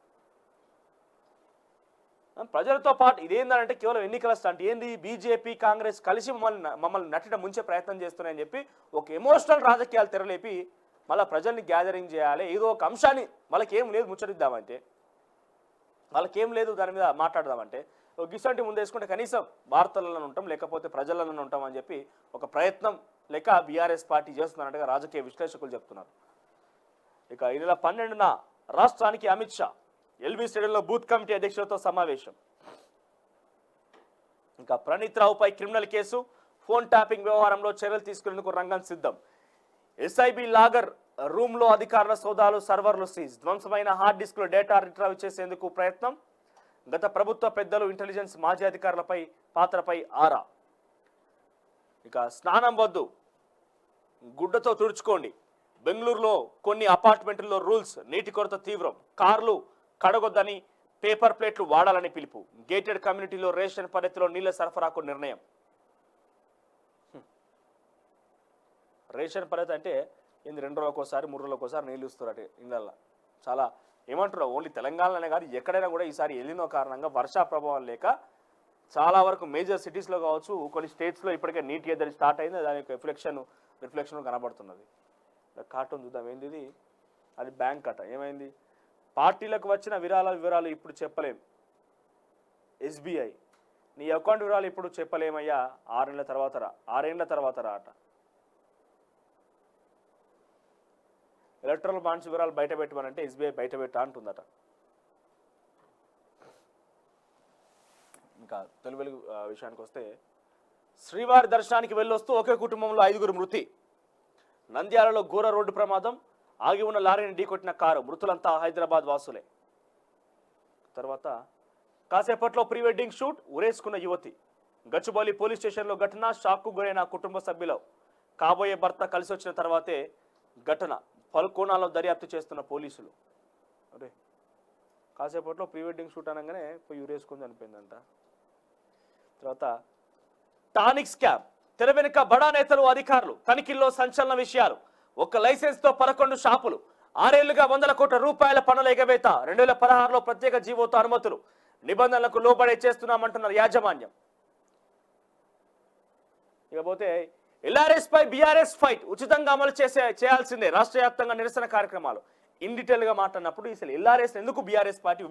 ప్రజలతో పాటు ఇదేందంటే కేవలం ఎన్నికల స్టంట్. ఏంది బీజేపీ కాంగ్రెస్ కలిసి మమ్మల్ని నటిన ముంచే ప్రయత్నం చేస్తున్నాయని చెప్పి ఒక ఎమోషనల్ రాజకీయాలు తెరలేపి మళ్ళీ ప్రజల్ని గ్యాదరింగ్ చేయాలి. ఏదో ఒక అంశాన్ని వాళ్ళకేం లేదు ముచ్చటిద్దామంటే, వాళ్ళకేం లేదు దాని మీద మాట్లాడదామంటే ఒక గిసంటి ముందు వేసుకుంటే కనీసం వార్తలలో ఉంటాం లేకపోతే ప్రజలలో ఉంటాం అని చెప్పి ఒక ప్రయత్నం లేక బీఆర్ఎస్ పార్టీ చేస్తున్నట్టుగా రాజకీయ విశ్లేషకులు చెప్తున్నారు. ఇక ఈ నెల 12న రాష్ట్రానికి అమిత్ షా ఎల్బీ స్టేడియంలో బూత్ కమిటీ అధ్యక్షులతో సమావేశం. ఇంకా ప్రణీత్ రావుపై క్రిమినల్ కేసు, ఫోన్ ట్యాపింగ్ వ్యవహారంలో చర్యలు తీసుకునేందుకు రంగం సిద్ధం. ఎస్ఐబి లాగర్ రూమ్లో అధికారుల సోదాలు, సర్వర్లు సీజ్. ధ్వంసమైన హార్డ్ డిస్క్లో డేటా రిట్రీవ్ చేసేందుకు ప్రయత్నం. గత ప్రభుత్వ పెద్దలు, ఇంటెలిజెన్స్ మాజీ అధికారులపై పాత్రపై ఆరా. ఇక స్నానం వద్దు, గుడ్డతో తుడుచుకోండి. బెంగళూరులో కొన్ని అపార్ట్మెంట్లలో రూల్స్, నీటి కొరత తీవ్రం. కార్లు కడగొద్దని, పేపర్ ప్లేట్లు వాడాలని పిలుపు. గేటెడ్ కమ్యూనిటీలో రేషన్ పద్ధతిలో నీళ్ల సరఫరాకు నిర్ణయం. రేషన్ పద్ధతి అంటే ఏంది? 2 రోజులకోసారి 3 రోజులకోసారి నీళ్ళు ఇస్తారు ఇళ్ళల్లో. చాలా ఏమంటారు, ఓన్లీ తెలంగాణలోనే కాదు ఎక్కడైనా కూడా ఈసారి ఎల్లినో కారణంగా వర్షా ప్రభావం లేక చాలా వరకు మేజర్ సిటీస్లో కావచ్చు, కొన్ని స్టేట్స్లో ఇప్పటికే నీటి ఎద్దడి స్టార్ట్ అయింది. దాని యొక్క రిఫ్లెక్షన్ కనబడుతున్నది. కార్టూన్ చూద్దాం ఏంది ఇది, అది బ్యాంక్ అట. ఏమైంది? పార్టీలకు వచ్చిన వివరాలు ఇప్పుడు చెప్పలేం. ఎస్బీఐ నీ అకౌంట్ వివరాలు ఇప్పుడు చెప్పలేమయ్యా, 6 ఏళ్ల తర్వాత రా అట. ఎలక్ట్రల్ బాండ్స్ వివరాలు బయట పెట్టమనంటే ఎస్బీఐ బయట పెట్టా అంటుందట. ఇంకా తెలుగు విషయానికి వస్తే, శ్రీవారి దర్శనానికి వెళ్ళొస్తూ ఒకే కుటుంబంలో 5గురు మృతి. నంద్యాలలో ఘోర రోడ్డు ప్రమాదం, ఆగి ఉన్న లారీని ఢీకొట్టిన కారు. మృతులంతా హైదరాబాద్ వాసులే. తర్వాత కాసేపట్లో ప్రీ వెడ్డింగ్ షూట్, ఉరేసుకున్న యువతి. గచ్చిబౌలి పోలీస్ స్టేషన్లో ఘటన, షాక్కు గురైన కుటుంబ సభ్యులు. కాబోయే భర్త కలిసి వచ్చిన తర్వాతే ఘటన. పలు కోణాల్లో దర్యాప్తు చేస్తున్న పోలీసులు. అరే కాసేపట్లో ప్రీ వెడ్డింగ్ షూట్ అనగానే పోయి ఉరేసుకుని చనిపోయిందంట. తర్వాత టానిక్ స్కామ్, తెర వెనుక బడా నేతలు, అధికారులు. తనిఖీల్లో సంచలన విషయాలు. ఒక్క లైసెన్స్తో 11 షాపులు. 6 ఏళ్లుగా 100 కోట్ల రూపాయల పనుల ఎగవేత. 2016లో ప్రత్యేక జీవోతో అనుమతులు. నిబంధనలకు లోబడే చేస్తున్నామంటున్నారు యాజమాన్యం. ఇకపోతే ఎల్ఆర్ఎస్ పై బీఆర్ఎస్ ఫైట్. ఉచితంగా అమలు చేయాల్సిందే. రాష్ట్ర వ్యాప్తంగా నిరసన కార్యక్రమాలు. ఇన్ డీటెయిల్ గా మాట్లాడినప్పుడు అసలు ఎల్ఆర్ఎస్ ఎందుకు బీఆర్ఎస్ పార్టీ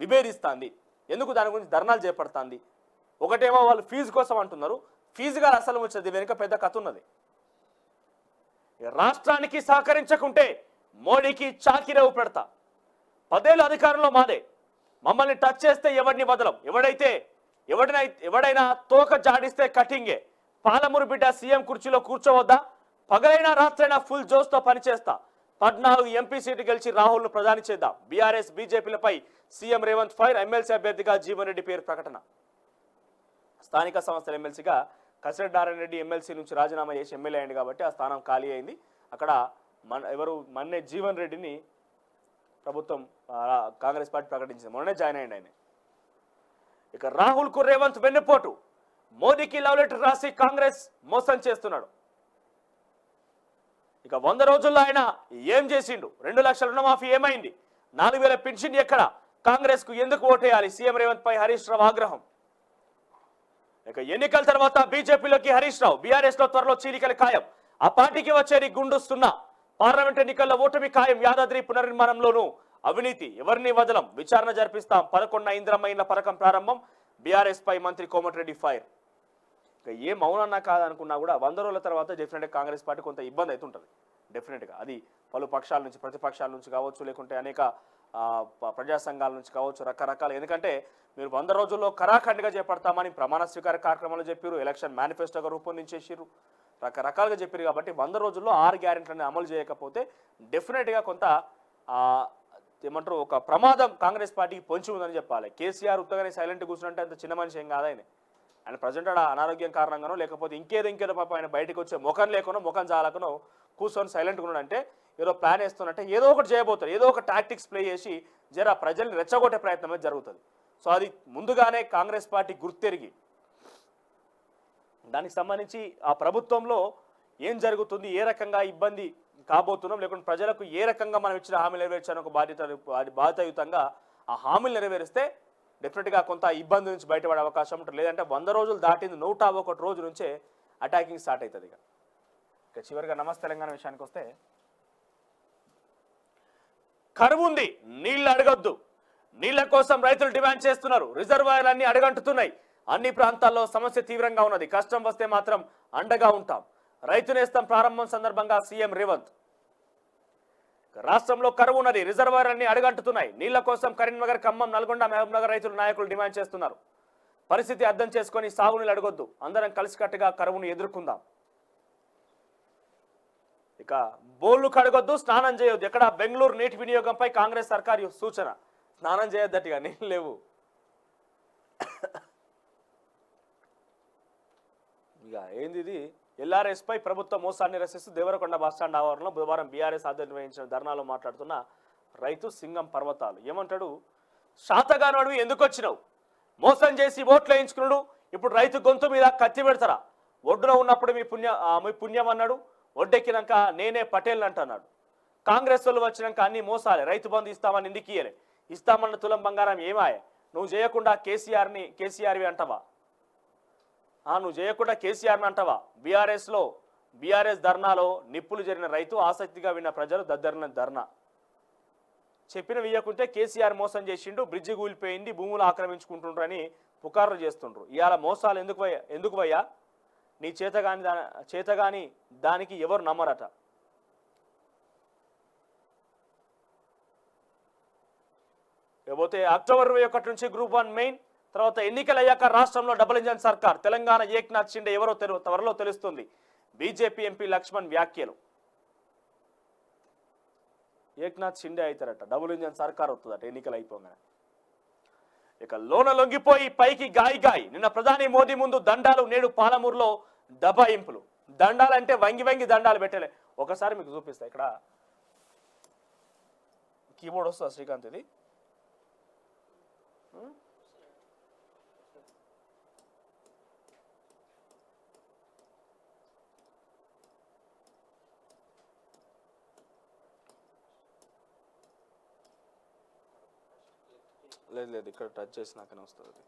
విభేదిస్తుంది, ఎందుకు దాని గురించి ధర్నాలు చేపడుతుంది? ఒకటేమో వాళ్ళు ఫీజు కోసం అంటున్నారు, ఫీజుగా అసలు వచ్చేది వెనుక పెద్ద కథ ఉన్నది. రాష్ట్రానికి సహకరించకుంటే మోడీకి చాకిరేవు పెడతా. 10 ఏళ్ళు అధికారంలో మాదే, మమ్మల్ని టచ్ చేస్తే ఎవరిని వదలం. ఎవడైనా తోక జాడిస్తే కటింగే. పాలమూరు బిడ్డ సీఎం కుర్చీలో కూర్చోవద్దా? పగలైనా రాత్రైనా ఫుల్ జోస్తో పనిచేస్తా. 14 ఎంపీ సీటు గెలిచి రాహుల్ను ప్రధాని చేద్దాం. బీఆర్ఎస్ బీజేపీలపై సీఎం రేవంత్ ఫైర్. ఎమ్మెల్సీ అభ్యర్థిగా జీవన్ రెడ్డి పేరు ప్రకటన. స్థానిక సంస్థల ఎమ్మెల్సీగా కసిరెడ్డి నారాయణ రెడ్డి ఎమ్మెల్సీ నుంచి రాజీనామా చేసి ఎమ్మెల్యే అయింది కాబట్టి ఆ స్థానం ఖాళీ అయింది. అక్కడ మన్నే జీవన్ రెడ్డిని ప్రభుత్వం కాంగ్రెస్ పార్టీ ప్రకటించింది. మొన్ననే జాయిన్ అయ్యింది ఆయన. ఇక రాహుల్కు రేవంత్ వెన్నుపోటు. మోదీకి లవ్ లెటర్ రాసి కాంగ్రెస్ మోసం చేస్తున్నాడు. ఇక 100 రోజుల్లో ఆయన ఏం చేసిండు? 2 లక్షల రుణమాఫీ ఏమైంది? 4000 పెన్షన్ ఎక్కడ? కాంగ్రెస్ కు ఎందుకు ఓటేయాలి? సీఎం రేవంత్ పై హరీష్ రావు ఆగ్రహం. ఇక ఎన్నికల తర్వాత బీజేపీలోకి హరీష్ రావు. బీఆర్ఎస్ లో త్వరలో చీలికలు ఖాయం. ఆ పార్టీకి వచ్చేది గుండు 0. పార్లమెంట్ ఎన్నికల్లో ఓటమి ఖాయం. యాదాద్రి పునర్నిర్మాణంలోనూ అవినీతి. ఎవరిని వదలం, విచారణ జరిపిస్తాం. 11 ఇంద్రమ్మ ఇండ్ల పథకం ప్రారంభం. బీఆర్ఎస్ పై మంత్రి కోమటిరెడ్డి ఫైర్. ఇక ఏ మౌనన్నా కాదనుకున్నా కూడా 100 రోజుల తర్వాత డెఫినెట్గా కాంగ్రెస్ పార్టీ కొంత ఇబ్బంది అవుతుంటుంది. డెఫినెట్గా అది పలు పక్షాల నుంచి, ప్రతిపక్షాల నుంచి కావచ్చు, లేకుంటే అనేక ప్రజా సంఘాల నుంచి కావచ్చు, రకరకాల. ఎందుకంటే మీరు 100 రోజుల్లో కరాఖండిగా చేపడతామని ప్రమాణ స్వీకార కార్యక్రమాలు చెప్పారు, ఎలక్షన్ మేనిఫెస్టోగా రూపొందించేసారు, రకరకాలుగా చెప్పారు. కాబట్టి 100 రోజుల్లో 6 గ్యారెంటీలను అమలు చేయకపోతే డెఫినెట్గా కొంత ఏమంటారు ఒక ప్రమాదం కాంగ్రెస్ పార్టీకి పొంచి ఉందని చెప్పాలి. కేసీఆర్ ఉత్తగానే సైలెంట్ కూర్చుంటే అంత చిన్న మనిషి ఏం కాదు ఆయన ప్రజెంట్ అనారోగ్యం కారణంగానో లేకపోతే ఇంకేదో పాప ఆయన బయటకు వచ్చే ముఖం లేకనో ముఖం జాలకనో కూర్చొని సైలెంట్గా ఉన్నాడంటే ఏదో ప్లాన్ వేస్తున్నట్టే ఏదో ఒకటి చేయబోతారు, ఏదో ఒక టాక్టిక్స్ ప్లే చేసి జర ప్రజల్ని రెచ్చగొట్టే ప్రయత్నం అనేది జరుగుతుంది. సో అది ముందుగానే కాంగ్రెస్ పార్టీ గుర్తెరిగి దానికి సంబంధించి ఆ ప్రభుత్వంలో ఏం జరుగుతుంది, ఏ రకంగా ఇబ్బంది కాబోతున్నాం, లేకుంటే ప్రజలకు ఏ రకంగా మనం ఇచ్చిన హామీలు నెరవేర్చాలని ఒక బాధ్యతాయుతంగా ఆ హామీలు నెరవేరిస్తే డెఫినెట్గా కొంత ఇబ్బంది నుంచి బయటపడే అవకాశం ఉంటుంది. లేదంటే 100 రోజులు దాటింది 101 రోజు నుంచే అటాకింగ్ స్టార్ట్ అవుతుంది. ఇక చివరిగా నమస్తే తెలంగాణ విషయానికి వస్తే, కరువు ఉంది, నీళ్లు అడగొద్దు, నీళ్ల కోసం రైతులు డిమాండ్ చేస్తున్నారు, రిజర్వాయర్లన్నీ అడగంటుతున్నాయి, అన్ని ప్రాంతాల్లో సమస్య తీవ్రంగా ఉన్నది, కష్టం వస్తే మాత్రం అండగా ఉంటాం, రైతు నేస్తం ప్రారంభం సందర్భంగా సీఎం రేవంత్. రాష్ట్రంలో కరువు ఉన్నది, రిజర్వాయర్లన్నీ అడగంటున్నాయి, నీళ్ల కోసం కరీంనగర్, ఖమ్మం, నల్గొండ, మహబూబ్నగర్ రైతులు నాయకులు డిమాండ్ చేస్తున్నారు. పరిస్థితి అర్థం చేసుకొని సాగునీళ్ళు అడగొద్దు, అందరం కలిసికట్టుగా కరువును ఎదుర్కొందాం. ఇక బోళ్లు కడగొద్దు, స్నానం చేయొద్దు. ఎక్కడ బెంగళూరు నీటి వినియోగంపై కాంగ్రెస్ సర్కారు సూచన, స్నానం చేయొద్దట్టుగా, నీళ్ళు లేవు. ఇక ఏంది ఇది, ఎల్ఆర్ఎస్ పై ప్రభుత్వ మోసాన్ని నిరసిస్తూ దేవరకొండ బస్టాండ్ ఆవరణలో బుధవారం బీఆర్ఎస్ ఆధ్వర్యంలో నిర్వహించిన ధర్నాలో మాట్లాడుతున్న రైతు సింగం పర్వతాలు. ఏమంటాడు, శాతగానోడివి ఎందుకు వచ్చినావు, మోసం చేసి ఓట్లు వేయించుకున్నాడు, ఇప్పుడు రైతు గొంతు మీద కత్తి పెడతారా, ఒడ్డున ఉన్నప్పుడు మీ పుణ్యం అన్నాడు, ఒడ్డెక్కినాక నేనే పటేల్ అంటున్నాడు. కాంగ్రెస్ వాళ్ళు వచ్చినాక అన్ని మోసాలే, రైతు బంధు ఇస్తామని ఎందుకు ఇయ్యలే, ఇస్తామన్న తులం బంగారం ఏమాయ, నువ్వు చేయకుండా కేసీఆర్వి అంటావా, నువ్వు చేయకుండా కేసీఆర్ని అంటావా. బీఆర్ఎస్ ధర్నాలో నిప్పులు జరిగిన రైతు, ఆసక్తిగా విన్న ప్రజలు దద్దరిన ధర్నా. చెప్పిన వియ్యకుంటే కేసీఆర్ మోసం చేసిండు, బ్రిడ్జి కూలిపోయింది, భూములు ఆక్రమించుకుంటుండ్రని పుకార్లు చేస్తుండ్రు. ఇవాళ మోసాలు ఎందుకు వయ్యా, నీ చేతగాని దానికి ఎవరు నమ్మరట. లేకపోతే అక్టోబర్ 21 నుంచి గ్రూప్ 1 మెయిన్, తర్వాత ఎన్నికలు అయ్యాక రాష్ట్రంలో డబుల్ ఇంజన్ సర్కార్, తెలంగాణ ఏక్నాథ్ షిండే ఎవరో త్వరలో తెలుస్తుంది. బీజేపీ ఎంపీ లక్ష్మణ్ వ్యాఖ్యలు. ఏక్నాథ్ షిండే అవుతారట, డబుల్ ఇంజన్ సర్కార్ వస్తుందట ఎన్నికలు అయిపోగానే. ఇక లోన లొంగిపోయి పైకి గాయి. నిన్న ప్రధాని మోదీ ముందు దండాలు, నేడు పాలమూరులో దబాయింపులు. దండాలంటే వంగి దండాలు పెట్టలే. ఒకసారి మీకు చూపిస్తా, ఇక్కడ కీబోర్డ్ వస్తుందా శ్రీకాంత్, ఇది లేదు, ఇక్కడ టచ్ చేసినాకనే వస్తుంది అది.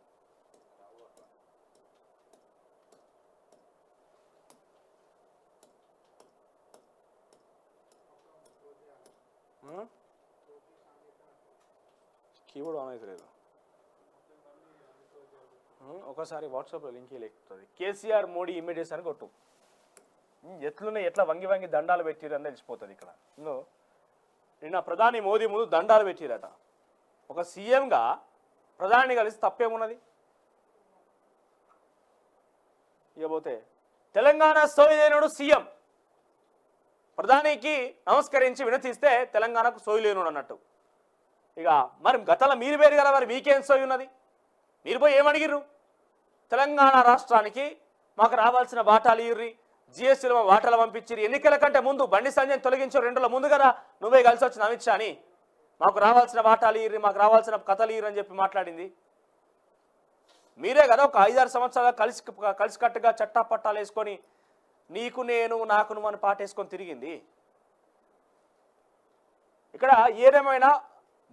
కీబోర్డ్ ఆన్ అయితే లేదు. ఒకసారి వాట్సాప్లో లింక్ లేకుతుంది. కేసీఆర్ మోడీ ఇమీడియట్స్ అని కొట్టు, ఎట్లా వంగి దండాలు పెట్టిరని తెలిసిపోతుంది. ఇక్కడ నిన్న ప్రధాని మోదీ ముందు దండాలు పెట్టిరట. ఒక సీఎంగా ప్రధాని కలిసి తప్పేమున్నది. ఇకపోతే తెలంగాణ సోయిలేనుడు సీఎం, ప్రధానికి నమస్కరించి వినతిస్తే తెలంగాణకు సోయిలేనుడు అన్నట్టు. ఇక మరి గతంలో మీరు వేరు కదా, మరి మీకేం సోయి ఉన్నది, మీరు పోయి ఏమడిగిర్రు, తెలంగాణ రాష్ట్రానికి మాకు రావాల్సిన వాటాలు ఇర్రి, జిఎస్టీలో వాటాలు పంపించిర్రు, ఎన్నికల కంటే ముందు బండి సంజయ్ తొలగించే 2 రోజుల ముందు కదా నువ్వే కలిసి వచ్చిన అమిత్ షాని, మాకు రావాల్సిన వాటాలు ఇర్రి, మాకు రావాల్సిన కథలు ఇర్రి అని చెప్పి మాట్లాడింది మీరే కదా. ఒక 5-6 సంవత్సరాలు కలిసికట్టుగా చట్టాపట్టాలు వేసుకొని నీకు నేను నాకు నువ్వు అని పాటేసుకొని తిరిగింది. ఇక్కడ ఏదేమైనా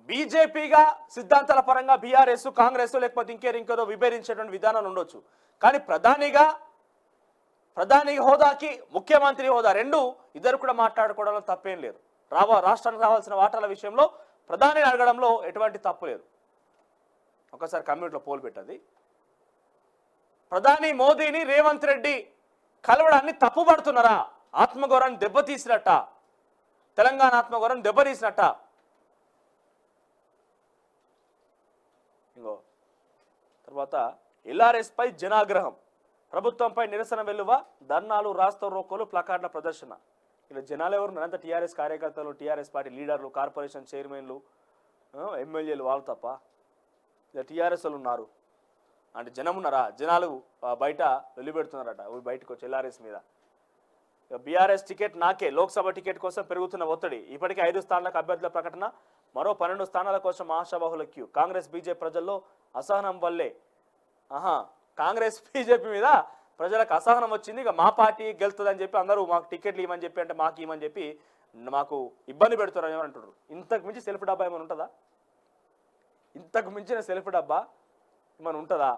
బీజేపీగా సిద్ధాంతాల పరంగా బీఆర్ఎస్, కాంగ్రెస్ లేకపోతే ఇంకేదో విభేదించేటువంటి విధానాలు ఉండొచ్చు, కానీ ప్రధాని హోదాకి ముఖ్యమంత్రి హోదా ఇద్దరు కూడా మాట్లాడుకోవడంలో తప్పేం లేదు. రాష్ట్రానికి రావాల్సిన వాటాల విషయంలో ప్రధానిని అడగడంలో ఎటువంటి తప్పు లేదు. ఒకసారి కమ్యూనిటీలో పోల్ పెట్టది. ప్రధాని మోదీని రేవంత్ రెడ్డి కలవడాన్ని తప్పుపడుతున్నారా, ఆత్మగౌరవాన్ని దెబ్బతీసినట్ట, తెలంగాణ ఆత్మగౌరవం దెబ్బతీసినట్ట. ఇంకో తర్వాత ఎల్ఆర్ఎస్ పై జనాగ్రహం, ప్రభుత్వంపై నిరసన వెల్లువ, ధర్నాలు, రాస్తా రోకోలు, ప్లకార్డుల ప్రదర్శన. ఇలా జనాలు ఎవరు, అంతా టీఆర్ఎస్ కార్యకర్తలు, టీఆర్ఎస్ పార్టీ లీడర్లు, కార్పొరేషన్ చైర్మన్లు, ఎమ్మెల్యేలు, వాళ్ళు తప్ప ఇలా టీఆర్ఎస్ వాళ్ళు ఉన్నారు అంటే జనం ఉన్నారా? జనాలు బయట వెలిపెడుతున్నారట, బయటకు వచ్చి ఎల్ఆర్ఎస్ మీద. బీఆర్ఎస్ టికెట్ నాకే, లోక్సభ టికెట్ కోసం పెరుగుతున్న ఒత్తిడి, ఇప్పటికే 5 స్థానాలకు అభ్యర్థుల ప్రకటన, మరో 12 స్థానాల కోసం ఆశాబాహుల క్యూ. కాంగ్రెస్ బీజేపీ ప్రజల్లో అసహనం వల్లే, కాంగ్రెస్ బీజేపీ మీద ప్రజలకు అసహనం వచ్చింది, ఇక మా పార్టీ గెలుతుందని చెప్పి అందరూ మాకు టికెట్లు ఇవ్వమని చెప్పి, అంటే మాకు ఇవ్వమని చెప్పి మాకు ఇబ్బంది పెడుతున్నారని ఏమని అంటున్నారు. ఇంతకు మించి సెల్ఫ్ డబ్బా ఏమైనా ఉంటుందా? ఇంతకు మించిన సెల్ఫ్ డబ్బా ఏమైనా ఉంటుందా?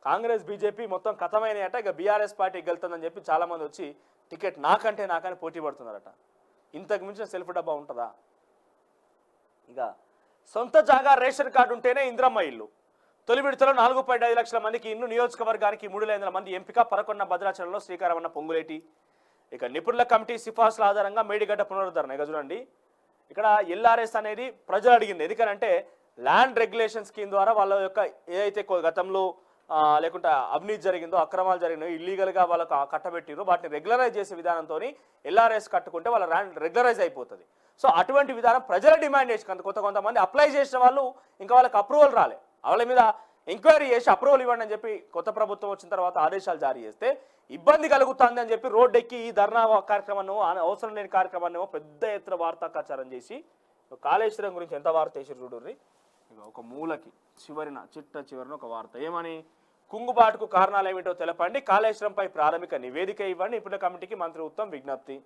కాంగ్రెస్ బీజేపీ మొత్తం కథమైనయట. ఇక బీఆర్ఎస్ పార్టీకి వెళ్తుందని చెప్పి చాలామంది వచ్చి టికెట్ నాకని పోటీ పడుతున్నారట. ఇంతకు మించిన సెల్ఫ్ డబ్బా ఉంటుందా? ఇక సొంత జాగా రేషన్ కార్డు ఉంటేనే ఇంద్రమ్మ ఇల్లు. తొలి విడతలో 4.5 లక్షల మందికి ఇల్లు. నియోజకవర్గానికి 300 మంది ఎంపిక. పరకొండ భద్రాచలంలో శ్రీకారమన్న పొంగులేటి. ఇక నిపుణుల కమిటీ సిఫార్సుల ఆధారంగా మేడిగడ్డ పునరుద్ధరణ. ఇక చూడండి, ఇక్కడ ఎల్ఆర్ఎస్ అనేది ప్రజలు అడిగింది. ఎందుకంటే ల్యాండ్ రెగ్యులేషన్ స్కీమ్ ద్వారా వాళ్ళ యొక్క ఏదైతే గతంలో లేకుంటే అవినీతి జరిగిందో, అక్రమాలు జరిగినాయో, ఇల్లీగల్గా వాళ్ళకు కట్టబెట్టిరో వాటిని రెగ్యులరైజ్ చేసే విధానంతో ఎల్ఆర్ఎస్ కట్టుకుంటే వాళ్ళ ల్యాండ్ రెగ్యులరైజ్ అయిపోతుంది. సో అటువంటి విధానం ప్రజల డిమాండ్ చేసి కొంతమంది అప్లై చేసిన వాళ్ళు ఇంకా వాళ్ళకి అప్రూవల్ రాలే. వాళ్ళ మీద ఎంక్వైరీ చేసి అప్రూవల్ ఇవ్వండి అని చెప్పి కొత్త ప్రభుత్వం వచ్చిన తర్వాత ఆదేశాలు జారీ చేస్తే ఇబ్బంది కలుగుతుంది అని చెప్పి రోడ్డెక్కి ఈ ధర్నా కార్యక్రమాన్ని, అవసరం లేని కార్యక్రమాన్ని పెద్ద ఎత్తున వార్తా ప్రచారం చేసి కాళేశ్వరం గురించి ఎంత వార్త వేసారు చూడుర్రి. ఇక ఒక మూలకి చివరిన ఒక వార్త ఏమని, కుంగుబాటుకు కారణాలు ఏమిటో తెలపండి, కాళేశ్వరంపై ప్రాథమిక నివేదిక ఇవ్వండి, నిపుణుల కమిటీకి మంత్రి ఉత్తమ్ విజ్ఞప్తి.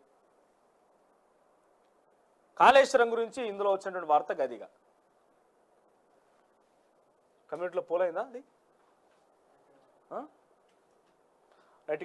కాళేశ్వరం గురించి ఇందులో వచ్చినటువంటి వార్త గదిగా కమ్యూనిటీలో పోలైందా అది?